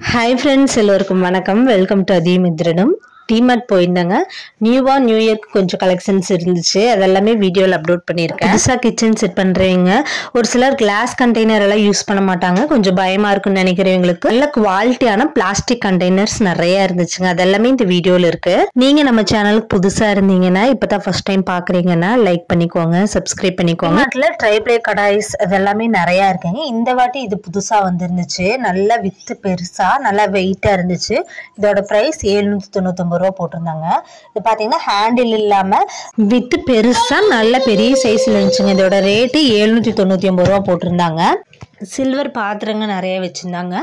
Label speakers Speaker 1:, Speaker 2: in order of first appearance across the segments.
Speaker 1: Hi friends, எல்லாருக்கும் வணக்கம். Welcome to அதிமித்ரனும். டிமார்ட் போயிருந்தாங்க. நியூ இயர்க்கு கொஞ்சம் கலெக்ஷன்ஸ் இருந்துச்சு. அதெல்லாமே வீடியோல அப்லோட் பண்ணியிருக்கேன். புதுசா கிச்சன் செட் பண்றீங்க. ஒரு சிலர் கிளாஸ் கண்டெய்னர் எல்லாம் யூஸ் பண்ண மாட்டாங்க. கொஞ்சம் பயமா இருக்குன்னு நினைக்கிறவங்களுக்கு நல்ல குவாலிட்டியான பிளாஸ்டிக் கண்டெய்னர்ஸ் நிறைய இருந்துச்சுங்க. அதெல்லாமே இந்த வீடியோல இருக்கு. நீங்க நம்ம சேனலுக்கு புதுசா இருந்தீங்கன்னா இப்பதான் ஃபர்ஸ்ட் டைம் பாக்குறீங்கன்னா லைக் பண்ணிக்கோங்க, சப்ஸ்கிரைப் பண்ணிக்கோங்க. நாட்டுல ட்ரைப்ளே கடாய்ஸ் அதெல்லாமே நிறைய இருக்குங்க. இந்த வாட்டி இது புதுசா வந்துருந்துச்சு. நல்லா வித்து பெருசா நல்லா வெயிட்டா இருந்துச்சு. இதோட பிரைஸ் 799 ரூபா போட்டிருந்தாங்க. இது பாத்தீங்கன்னா ஹேண்டில் இல்லாம வித்து பெருசா நல்ல பெரிய சைஸ்ல இருந்துச்சுங்க. இதோட ரேட்டு 799 ரூபா போட்டிருந்தாங்க. சில்வர் பாத்திரங்க நிறைய வச்சிருந்தாங்க.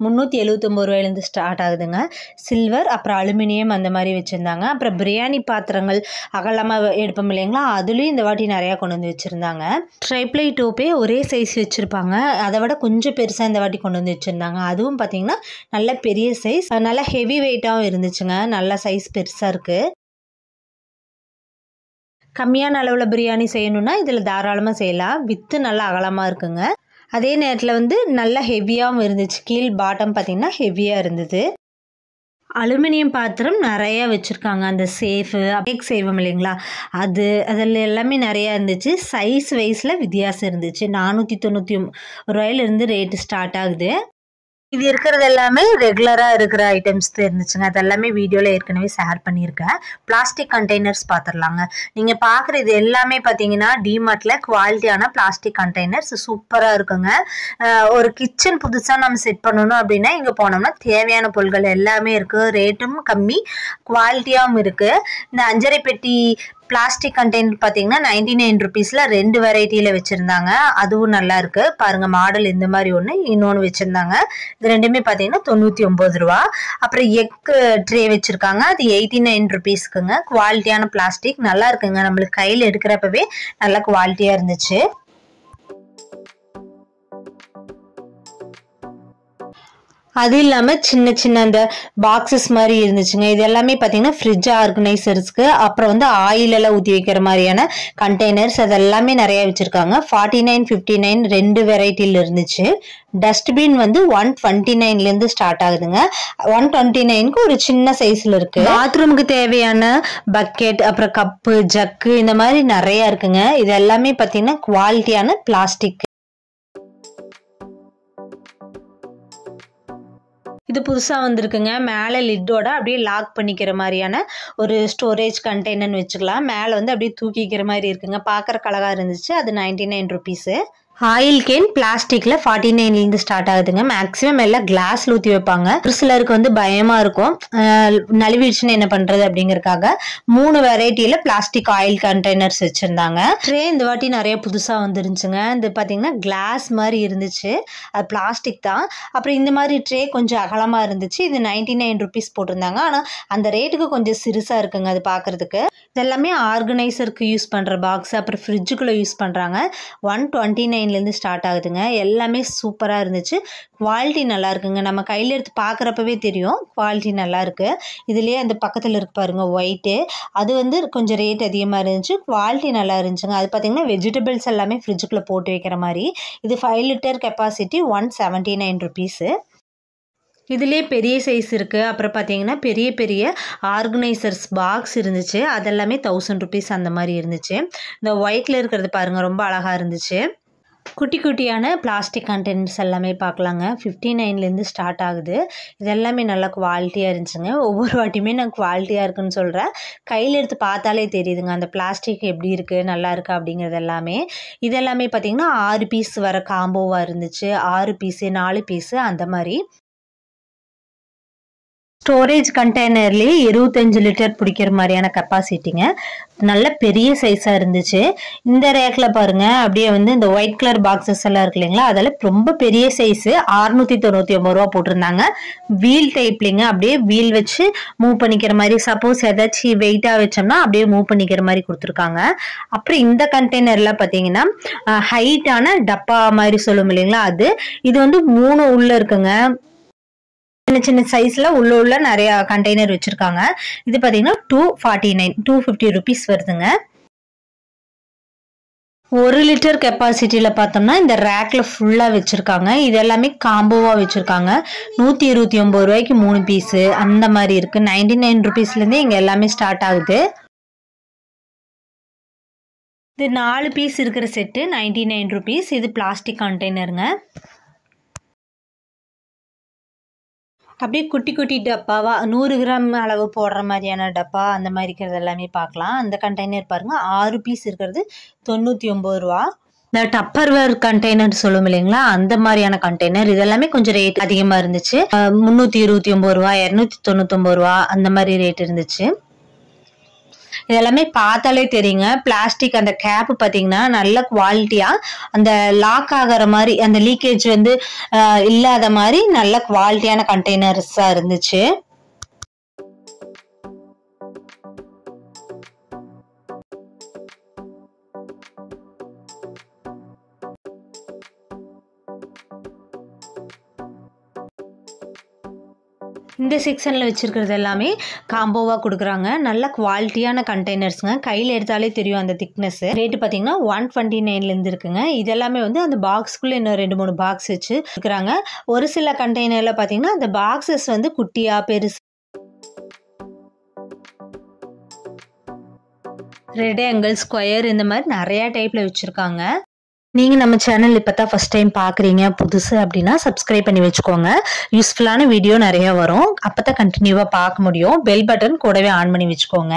Speaker 1: 379 ரூபாயிலிருந்து ஸ்டார்ட் ஆகுதுங்க சில்வர். அப்புறம் அலுமினியம் அந்த மாதிரி வச்சிருந்தாங்க. அப்புறம் பிரியாணி பாத்திரங்கள் அகலமா எடுப்போம் இல்லைங்களா, அதுலயும் இந்த வாட்டி நிறைய கொண்டு வந்து வச்சிருந்தாங்க. ட்ரைப்ளை டோப்பே ஒரே சைஸ் வச்சிருப்பாங்க, அதை விட கொஞ்சம் பெருசா இந்த வாட்டி கொண்டு வந்து வச்சிருந்தாங்க. அதுவும் பாத்தீங்கன்னா நல்ல பெரிய சைஸ், நல்ல ஹெவி வெயிட்டாவும் இருந்துச்சுங்க. நல்ல சைஸ் பெருசா இருக்கு. கம்மியான அளவுல பிரியாணி செய்யணும்னா இதுல தாராளமா செய்யலாம். வித்து நல்லா அகலமா இருக்குங்க. அதே நேரத்தில் நல்லா ஹெவியாகவும் இருந்துச்சு. கீழ் பாட்டம் பார்த்தீங்கன்னா ஹெவியாக இருந்தது. அலுமினியம் பாத்திரம் நிறைய வச்சுருக்காங்க. அந்த சேஃபு கேக் செய்வோம் இல்லைங்களா, அதில் எல்லாமே நிறையா இருந்துச்சு. சைஸ் வைஸில் வித்தியாசம் இருந்துச்சு. 499 ரூபாயிலிருந்து ரேட்டு ஸ்டார்ட் ஆகுது. இது இருக்கிறது எல்லாமே ரெகுலராக இருக்கிற ஐட்டம்ஸ் தான் இருந்துச்சுங்க. அது எல்லாமே வீடியோவில் ஏற்கனவே ஷேர் பண்ணியிருக்கேன். பிளாஸ்டிக் கண்டெய்னர்ஸ் பார்த்துடலாங்க. நீங்கள் பார்க்குற இது எல்லாமே பார்த்தீங்கன்னா டிமார்ட்டில் குவாலிட்டியான பிளாஸ்டிக் கண்டெய்னர்ஸ் சூப்பராக இருக்குங்க. ஒரு கிச்சன் புதுசாக நம்ம செட் பண்ணணும் அப்படின்னா இங்கே போனோம்னா தேவையான பொருட்கள் எல்லாமே இருக்குது. ரேட்டும் கம்மி, குவாலிட்டியாகவும் இருக்குது. இந்த 5.5 பெட்டி பிளாஸ்டிக் கண்டெய்னர் பார்த்தீங்கன்னா 99 ருபீஸில் 2 வெரைட்டியில் வச்சுருந்தாங்க. அதுவும் நல்லா இருக்கு பாருங்க. மாடல் இந்த மாதிரி ஒன்று, இன்னொன்று வச்சுருந்தாங்க. இது ரெண்டுமே பார்த்தீங்கன்னா 99 ரூபா. அப்புறம் எக் ட்ரே வச்சுருக்காங்க, அது 89 ருபீஸ்க்குங்க. குவாலிட்டியான பிளாஸ்டிக் நல்லா இருக்குங்க. நம்மளுக்கு கையில் எடுக்கிறப்பவே நல்ல குவாலிட்டியாக இருந்துச்சு. அது இல்லாமல் சின்ன சின்ன அந்த பாக்ஸஸ் மாதிரி இருந்துச்சுங்க. இது எல்லாமே பார்த்தீங்கன்னா ஃப்ரிட்ஜ் ஆர்கனைசர்ஸ்க்கு, அப்புறம் ஆயில் எல்லாம் ஊற்றி வைக்கிற மாதிரியான கண்டெய்னர்ஸ் அதெல்லாமே நிறைய வச்சுருக்காங்க. 49, 59 2 வெரைட்டியில் இருந்துச்சு. டஸ்ட்பின் 129லேருந்து ஸ்டார்ட் ஆகுதுங்க. 129க்கு ஒரு சின்ன சைஸில் இருக்குது. பாத்ரூமுக்கு தேவையான பக்கெட், அப்புறம் கப்பு, ஜக்கு இந்த மாதிரி நிறையா இருக்குங்க. இது எல்லாமே பார்த்தீங்கன்னா குவாலிட்டியான பிளாஸ்டிக். இது புதுசாக வந்திருக்குங்க. மேலே லிட்டோட அப்படியே லாக் பண்ணிக்கிற மாதிரியான ஒரு ஸ்டோரேஜ் கண்டெய்னர்னு வச்சுக்கலாம். மேலே அப்படியே தூக்கிக்கிற மாதிரி இருக்குங்க. பார்க்குறக்கு அழகாக இருந்துச்சு. அது 99 ருபீஸு. ஆயில் கேன் பிளாஸ்டிக்ல 49லேருந்து ஸ்டார்ட் ஆகுதுங்க. மேக்ஸிமம் எல்லாம் கிளாஸ்ல ஊற்றி வைப்பாங்க. ஒரு சிலருக்கு பயமா இருக்கும், நழுவிடுச்சுன்னு என்ன பண்றது அப்படிங்கறக்காக 3 வெரைட்டியில பிளாஸ்டிக் ஆயில் கண்டெய்னர்ஸ் வச்சிருந்தாங்க. ட்ரே இந்த வாட்டி நிறைய புதுசா வந்துருந்துச்சுங்க. இது பாத்தீங்கன்னா கிளாஸ் மாதிரி இருந்துச்சு, அது பிளாஸ்டிக் தான். அப்புறம் இந்த மாதிரி ட்ரே கொஞ்சம் அகலமா இருந்துச்சு. இது 99 ருபீஸ் போட்டிருந்தாங்க. ஆனா அந்த ரேட்டுக்கு கொஞ்சம் சிறுசா இருக்குங்க அது பாக்குறதுக்கு. இதெல்லாமே ஆர்கனைசருக்கு யூஸ் பண்ற பாக்ஸ், அப்புறம் ஃப்ரிட்ஜுக்குள்ள யூஸ் பண்றாங்க. 129லேருந்து ஸ்டார்ட் ஆகுதுங்க. எல்லாமே சூப்பராக இருந்துச்சு. குவாலிட்டி நல்லா இருக்குங்க. நம்ம கையில் எடுத்து பார்க்குறப்பவே தெரியும் குவாலிட்டி நல்லா இருக்கு. இதுலேயே அந்த பக்கத்தில் இருக்கு பாருங்க ஒயிட்டு, அது கொஞ்சம் ரேட் அதிகமாக இருந்துச்சு. குவாலிட்டி நல்லா இருந்துச்சுங்க. அது பார்த்தீங்கன்னா வெஜிடபிள்ஸ் எல்லாமே ஃப்ரிட்ஜுக்குள்ளே போட்டு வைக்கிற மாதிரி. இது 5 லிட்டர் கெப்பாசிட்டி, 179 ருபீஸு. இதுலேயே பெரிய சைஸ் இருக்குது. அப்புறம் பார்த்தீங்கன்னா பெரிய பெரிய ஆர்கனைசர்ஸ் பாக்ஸ் இருந்துச்சு. அதெல்லாமே 1000 ருபீஸ் அந்த மாதிரி இருந்துச்சு. இந்த ஒயிட்டில் இருக்கிறது பாருங்கள், ரொம்ப அழகாக இருந்துச்சு. குட்டி குட்டியான பிளாஸ்டிக் கண்டெய்னர்ஸ் எல்லாமே பார்க்கலாங்க. 59லேருந்து ஸ்டார்ட் ஆகுது. இது எல்லாமே நல்ல குவாலிட்டியாக இருந்துச்சுங்க. ஒவ்வொரு வாட்டியுமே நான் குவாலிட்டியாக இருக்குன்னு சொல்கிறேன். கையில் எடுத்து பார்த்தாலே தெரியுதுங்க அந்த பிளாஸ்டிக் எப்படி இருக்குது, நல்லா இருக்கா அப்படிங்கிறது எல்லாமே. இதெல்லாமே பார்த்தீங்கன்னா 6 பீஸ் வர காம்போவாக இருந்துச்சு. 6 பீஸு, 4 பீஸு அந்த மாதிரி. ஸ்டோரேஜ் கண்டெய்னர்லேயே 25 லிட்டர் பிடிக்கிற மாதிரியான கெப்பாசிட்டிங்க. நல்ல பெரிய சைஸாக இருந்துச்சு. இந்த ரேக்கில் பாருங்கள், அப்படியே இந்த ஒயிட் கலர் பாக்ஸஸ் எல்லாம் இருக்கு இல்லைங்களா, அதெல்லாம் ரொம்ப பெரிய சைஸு. 699 ரூபா போட்டிருந்தாங்க. வீல் டைப்லிங்க, அப்படியே வீல் வச்சு மூவ் பண்ணிக்கிற மாதிரி. சப்போஸ் ஏதாச்சும் வெயிட்டாக வச்சோம்னா அப்படியே மூவ் பண்ணிக்கிற மாதிரி கொடுத்துருக்காங்க. அப்புறம் இந்த கண்டெய்னர்லாம் பார்த்தீங்கன்னா ஹைட்டான டப்பா மாதிரி சொல்லும் இல்லைங்களா, இது 3 உள்ள இருக்குங்க. சின்ன சின்ன சைஸ்ல உள்ள நிறைய கண்டெய்னர் வச்சிருக்காங்க. இது பாத்தீங்கன்னா 249, 250 ருபீஸ் வருதுங்க. 1 லிட்டர் கெப்பாசிட்டியில் பார்த்தோம்னா இந்த ரேக்கில் ஃபுல்லாக வச்சுருக்காங்க. இது எல்லாமே காம்போவாக வச்சுருக்காங்க. 129 ரூபாய்க்கு 3 பீஸு அந்த மாதிரி இருக்குது. 99 ருபீஸ்லேருந்தே இங்கே எல்லாமே ஸ்டார்ட் ஆகுது. இது 4 பீஸ் இருக்கிற செட்டு 99 ருபீஸ். இது பிளாஸ்டிக் கண்டெய்னருங்க. அப்படியே குட்டி குட்டி டப்பாவா 100 கிராம் அளவு போடுற மாதிரியான டப்பா அந்த மாதிரி இருக்கிறது எல்லாமே பார்க்கலாம். அந்த கண்டெய்னர் பாருங்கள், 6 பீஸ் இருக்கிறது 99 ரூபா. இந்த டப்பர்வேர் கண்டெய்னர் சொல்லும் இல்லைங்களா, அந்த மாதிரியான கண்டெய்னர் இதெல்லாமே கொஞ்சம் ரேட் அதிகமாக இருந்துச்சு. 329 ரூபா, 299 ரூபா அந்த மாதிரி ரேட் இருந்துச்சு. இதெல்லாமே பார்த்தாலே தெரியுங்க. பிளாஸ்டிக் அந்த கேப் பார்த்தீங்கன்னா நல்ல குவாலிட்டியாக அந்த லாக் ஆகிற மாதிரி அந்த லீக்கேஜ் வந்து இல்லாத மாதிரி நல்ல குவாலிட்டியான கண்டெய்னர்ஸாக இருந்துச்சு. இந்த செக்ஷனில் வச்சுருக்கிறது எல்லாமே காம்போவாக கொடுக்குறாங்க. நல்ல குவாலிட்டியான கண்டெய்னர்ஸுங்க. கையில் எடுத்தாலே தெரியும் அந்த திக்னஸ்ஸு. ரேட்டு பார்த்தீங்கன்னா 129லேருந்து இருக்குங்க. இதெல்லாமே வந்து அந்த பாக்ஸ்க்குள்ளே இன்னும் 2-3 பாக்ஸ் வச்சு இருக்கிறாங்க. ஒரு சில கண்டெய்னரில் பார்த்தீங்கன்னா அந்த பாக்ஸஸ் வந்து குட்டியாக பெருசு ரெக்டாங்கிள் ஸ்கொயர் இந்த மாதிரி நிறையா டைப்பில் வச்சுருக்காங்க. நீங்கள் நம்ம சேனல் இப்போ தான் ஃபஸ்ட் டைம் பார்க்குறீங்க புதுசு அப்படின்னா சப்ஸ்கிரைப் பண்ணி வச்சுக்கோங்க. யூஸ்ஃபுல்லான வீடியோ நிறையா வரும். அப்போ தான் கண்டினியூவாக பார்க்க முடியும். பெல் பட்டன் கூடவே ஆன் பண்ணி வச்சுக்கோங்க.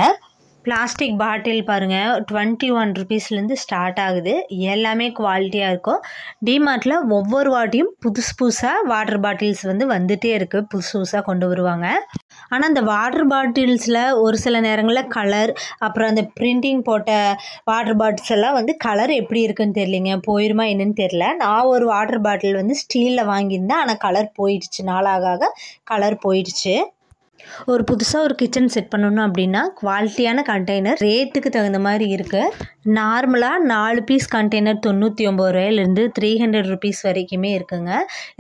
Speaker 1: பிளாஸ்டிக் பாட்டில் பாருங்கள், 21 ருபீஸ்லேருந்து ஸ்டார்ட் ஆகுது. எல்லாமே குவாலிட்டியாக இருக்கும். டிமார்ட்டில் ஒவ்வொரு வாட்டியும் புதுசாக வாட்டர் பாட்டில்ஸ் வந்து வந்துகிட்டே இருக்குது. புதுசாக கொண்டு வருவாங்க. ஆனால் அந்த வாட்டர் பாட்டில்ஸில் ஒரு சில நேரங்களில் கலர், அப்புறம் அந்த பிரிண்டிங் போட்ட வாட்டர் பாட்டில்ஸ் எல்லாம் வந்து கலர் எப்படி இருக்குன்னு தெரியலிங்க, போயிருமா என்னன்னு தெரியல. நான் ஒரு வாட்டர் பாட்டில் வந்து ஸ்டீலில் வாங்கியிருந்தேன். ஆனால் கலர் போயிடுச்சு, நாளாக கலர் போயிடுச்சு. ஒரு புதுசாக ஒரு கிச்சன் செட் பண்ணணும் அப்படின்னா குவாலிட்டியான கண்டெய்னர் ரேட்டுக்கு தகுந்த மாதிரி இருக்குது. நார்மலாக 4 பீஸ் கண்டெய்னர் 99 ரூபாயிலேருந்து 300 ருபீஸ் வரைக்குமே இருக்குங்க.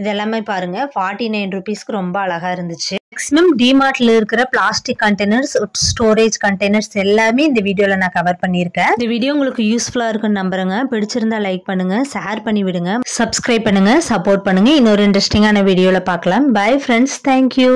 Speaker 1: இதெல்லாமே பாருங்கள் 49 ருபீஸ்க்கு ரொம்ப அழகாக இருந்துச்சு. மேக்ஸிமம் டிமார்ட்டில் இருக்கிற பிளாஸ்டிக் கண்டெய்னர்ஸ், ஸ்டோரேஜ் கண்டெய்னர்ஸ் எல்லாமே இந்த வீடியோவில் நான் கவர் பண்ணியிருக்கேன். இந்த வீடியோ உங்களுக்கு யூஸ்ஃபுல்லாக இருக்குன்னு நம்புறேங்க. பிடிச்சிருந்தா லைக் பண்ணுங்கள், ஷேர் பண்ணி விடுங்க, சப்ஸ்கிரைப் பண்ணுங்கள், சப்போர்ட் பண்ணுங்கள். இன்னொரு இன்ட்ரெஸ்டிங்கான வீடியோவில் பார்க்கலாம். Bye friends, thank you.